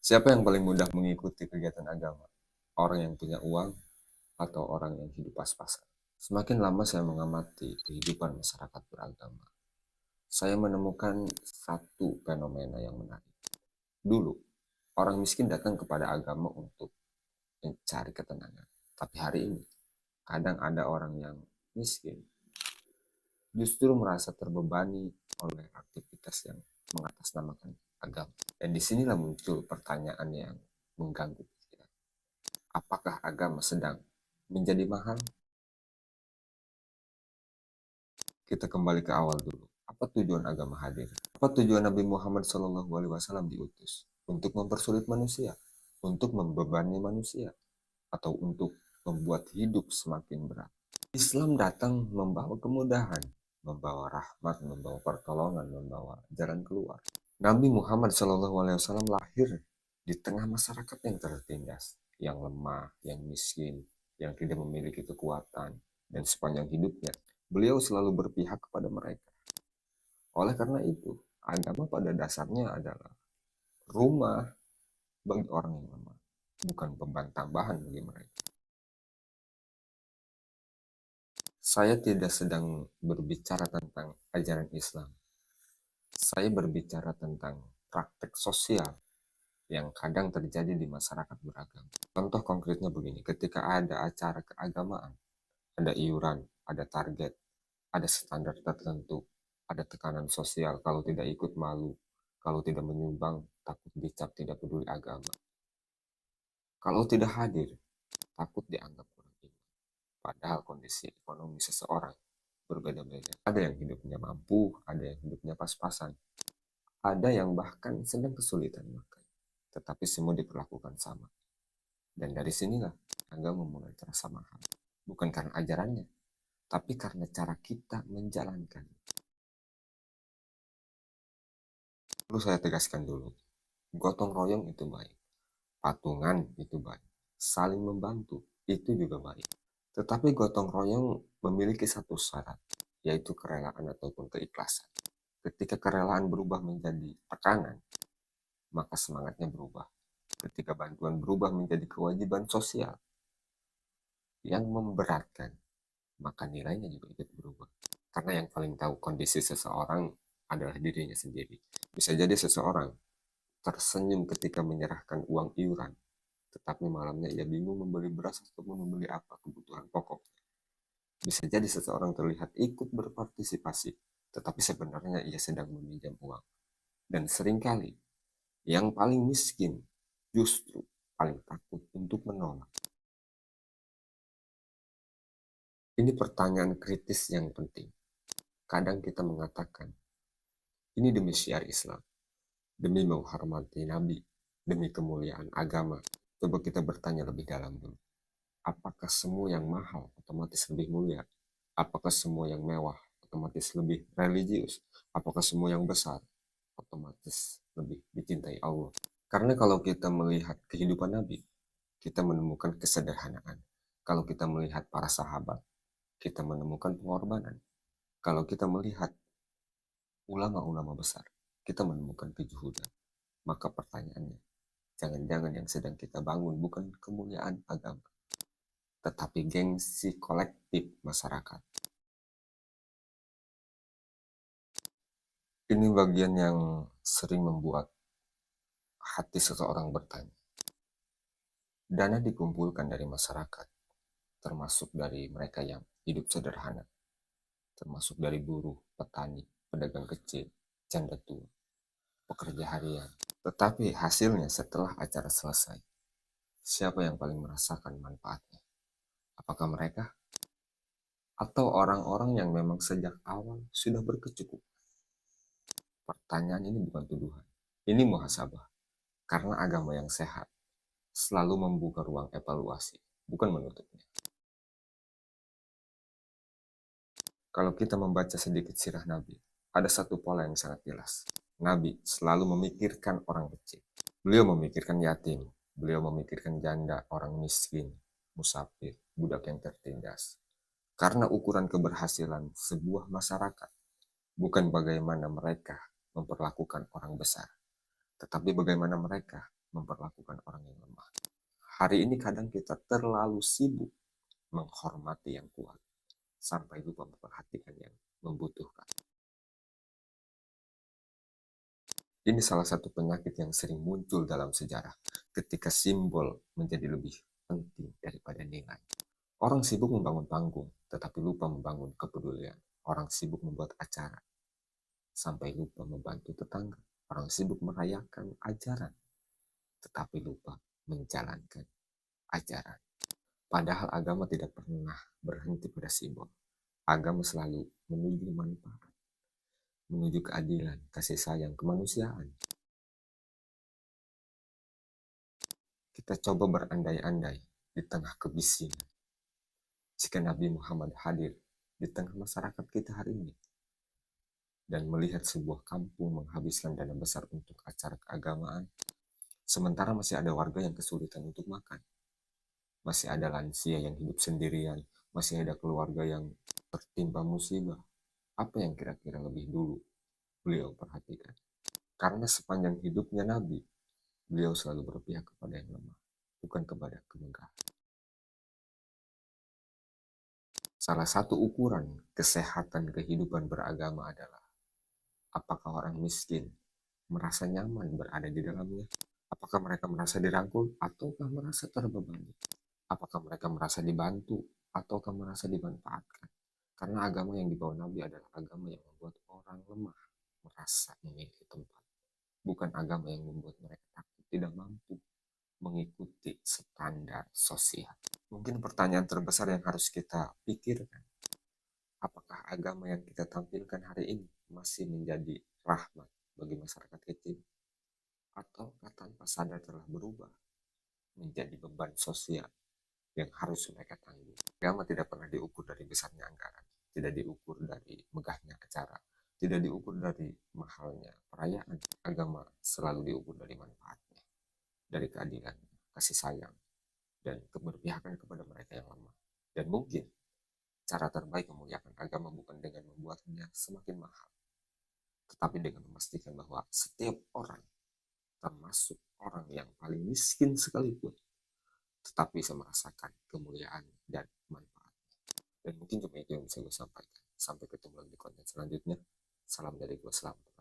Siapa yang paling mudah mengikuti kegiatan agama? Orang yang punya uang atau orang yang hidup pas-pasan? Semakin lama saya mengamati kehidupan masyarakat beragama, saya menemukan satu fenomena yang menarik. Dulu, orang miskin datang kepada agama untuk mencari ketenangan. Tapi hari ini, kadang ada orang yang miskin justru merasa terbebani oleh aktivitas yang mengatasnamakan agama. Dan disinilah muncul pertanyaan yang mengganggu pikiran. Apakah agama sedang menjadi mahal? Kita kembali ke awal dulu. Apa tujuan agama hadir? Apa tujuan Nabi Muhammad SAW diutus? Untuk mempersulit manusia, untuk membebani manusia, atau untuk membuat hidup semakin berat. Islam datang membawa kemudahan, membawa rahmat, membawa pertolongan, membawa jalan keluar. Nabi Muhammad SAW lahir di tengah masyarakat yang tertindas, yang lemah, yang miskin, yang tidak memiliki kekuatan, dan sepanjang hidupnya beliau selalu berpihak kepada mereka. Oleh karena itu, agama pada dasarnya adalah rumah bagi orang yang lemah, bukan beban tambahan bagi mereka. Saya tidak sedang berbicara tentang ajaran Islam. Saya berbicara tentang praktek sosial yang kadang terjadi di masyarakat beragama. Contoh konkretnya begini, ketika ada acara keagamaan, ada iuran, ada target, ada standar tertentu, ada tekanan sosial, kalau tidak ikut malu, kalau tidak menyumbang, takut dicap tidak peduli agama. Kalau tidak hadir, takut dianggap kurang iman. Padahal kondisi ekonomi seseorang berbeda-beda. Ada yang hidupnya mampu, ada yang hidupnya pas-pasan. Ada yang bahkan sedang kesulitan makan. Tetapi semua diperlakukan sama. Dan dari sinilah agama mulai terasa mahal. Bukan karena ajarannya, tapi karena cara kita menjalankan. Perlu saya tegaskan dulu, gotong royong itu baik, patungan itu baik, saling membantu itu juga baik. Tetapi gotong royong memiliki satu syarat, yaitu kerelaan ataupun keikhlasan. Ketika kerelaan berubah menjadi tekanan, maka semangatnya berubah. Ketika bantuan berubah menjadi kewajiban sosial yang memberatkan, maka nilainya juga ikut berubah. Karena yang paling tahu kondisi seseorang adalah dirinya sendiri. Bisa jadi seseorang tersenyum ketika menyerahkan uang iuran, tetapi malamnya ia bingung membeli beras ataupun membeli apa kebutuhan pokok. Bisa jadi seseorang terlihat ikut berpartisipasi, tetapi sebenarnya ia sedang meminjam uang. Dan seringkali yang paling miskin justru paling takut untuk menolak. Ini pertanyaan kritis yang penting. Kadang kita mengatakan, ini demi syiar Islam, demi menghormati Nabi, demi kemuliaan agama. Coba kita bertanya lebih dalam dulu. Apakah semua yang mahal otomatis lebih mulia? Apakah semua yang mewah otomatis lebih religius? Apakah semua yang besar otomatis lebih dicintai Allah? Karena kalau kita melihat kehidupan Nabi, kita menemukan kesederhanaan. Kalau kita melihat para sahabat, kita menemukan pengorbanan. Kalau kita melihat ulama-ulama besar, kita menemukan kejuhudan. Maka pertanyaannya, jangan-jangan yang sedang kita bangun bukan kemuliaan agama, tetapi gengsi kolektif masyarakat. Ini bagian yang sering membuat hati seseorang bertanya. Dana dikumpulkan dari masyarakat, termasuk dari mereka yang hidup sederhana, termasuk dari buruh, petani, pedagang kecil, janda tua, pekerja harian. Tetapi hasilnya setelah acara selesai, siapa yang paling merasakan manfaatnya? Apakah mereka? Atau orang-orang yang memang sejak awal sudah berkecukupan? Pertanyaan ini bukan tuduhan. Ini muhasabah. Karena agama yang sehat selalu membuka ruang evaluasi, bukan menutupnya. Kalau kita membaca sedikit sirah Nabi, ada satu pola yang sangat jelas. Nabi selalu memikirkan orang kecil. Beliau memikirkan yatim, beliau memikirkan janda, orang miskin, musafir, budak yang tertindas. Karena ukuran keberhasilan sebuah masyarakat bukan bagaimana mereka memperlakukan orang besar, tetapi bagaimana mereka memperlakukan orang yang lemah. Hari ini kadang kita terlalu sibuk menghormati yang kuat, sampai lupa memperhatikan yang membutuhkan. Ini salah satu penyakit yang sering muncul dalam sejarah, ketika simbol menjadi lebih penting daripada nilai. Orang sibuk membangun panggung, tetapi lupa membangun kepedulian. Orang sibuk membuat acara, sampai lupa membantu tetangga. Orang sibuk merayakan ajaran, tetapi lupa menjalankan ajaran. Padahal agama tidak pernah berhenti pada simbol. Agama selalu menuju manfaat, menuju keadilan, kasih sayang, kemanusiaan. Kita coba berandai-andai di tengah kebisingan. Jika Nabi Muhammad hadir di tengah masyarakat kita hari ini, dan melihat sebuah kampung menghabiskan dana besar untuk acara keagamaan, sementara masih ada warga yang kesulitan untuk makan, masih ada lansia yang hidup sendirian, masih ada keluarga yang tertimpa musibah, apa yang kira-kira lebih dulu beliau perhatikan? Karena sepanjang hidupnya Nabi, beliau selalu berpihak kepada yang lemah, bukan kepada kemegahan. Salah satu ukuran kesehatan kehidupan beragama adalah apakah orang miskin merasa nyaman berada di dalamnya? Apakah mereka merasa dirangkul ataukah merasa terbebani? Apakah mereka merasa dibantu ataukah merasa dimanfaatkan? Karena agama yang dibawa Nabi adalah agama yang membuat orang lemah merasa memiliki tempat. Bukan agama yang membuat mereka takut tidak mampu mengikuti standar sosial. Mungkin pertanyaan terbesar yang harus kita pikirkan, apakah agama yang kita tampilkan hari ini masih menjadi rahmat bagi masyarakat kecil? Ataukah tanpa sadar telah berubah menjadi beban sosial yang harus mereka tanggung? Agama tidak pernah diukur dari besarnya anggaran, tidak diukur dari megahnya acara, tidak diukur dari mahalnya perayaan. Agama selalu diukur dari manfaatnya, dari keadilan, kasih sayang, dan keberpihakan kepada mereka yang lemah. Dan mungkin cara terbaik memuliakan agama bukan dengan membuatnya semakin mahal, tetapi dengan memastikan bahwa setiap orang, termasuk orang yang paling miskin sekalipun, tetap bisa merasakan kemuliaan dan manfaat. Dan mungkin cuma itu yang bisa gue sampaikan. Sampai ketemu lagi di konten selanjutnya. Salam dari gue, selamat.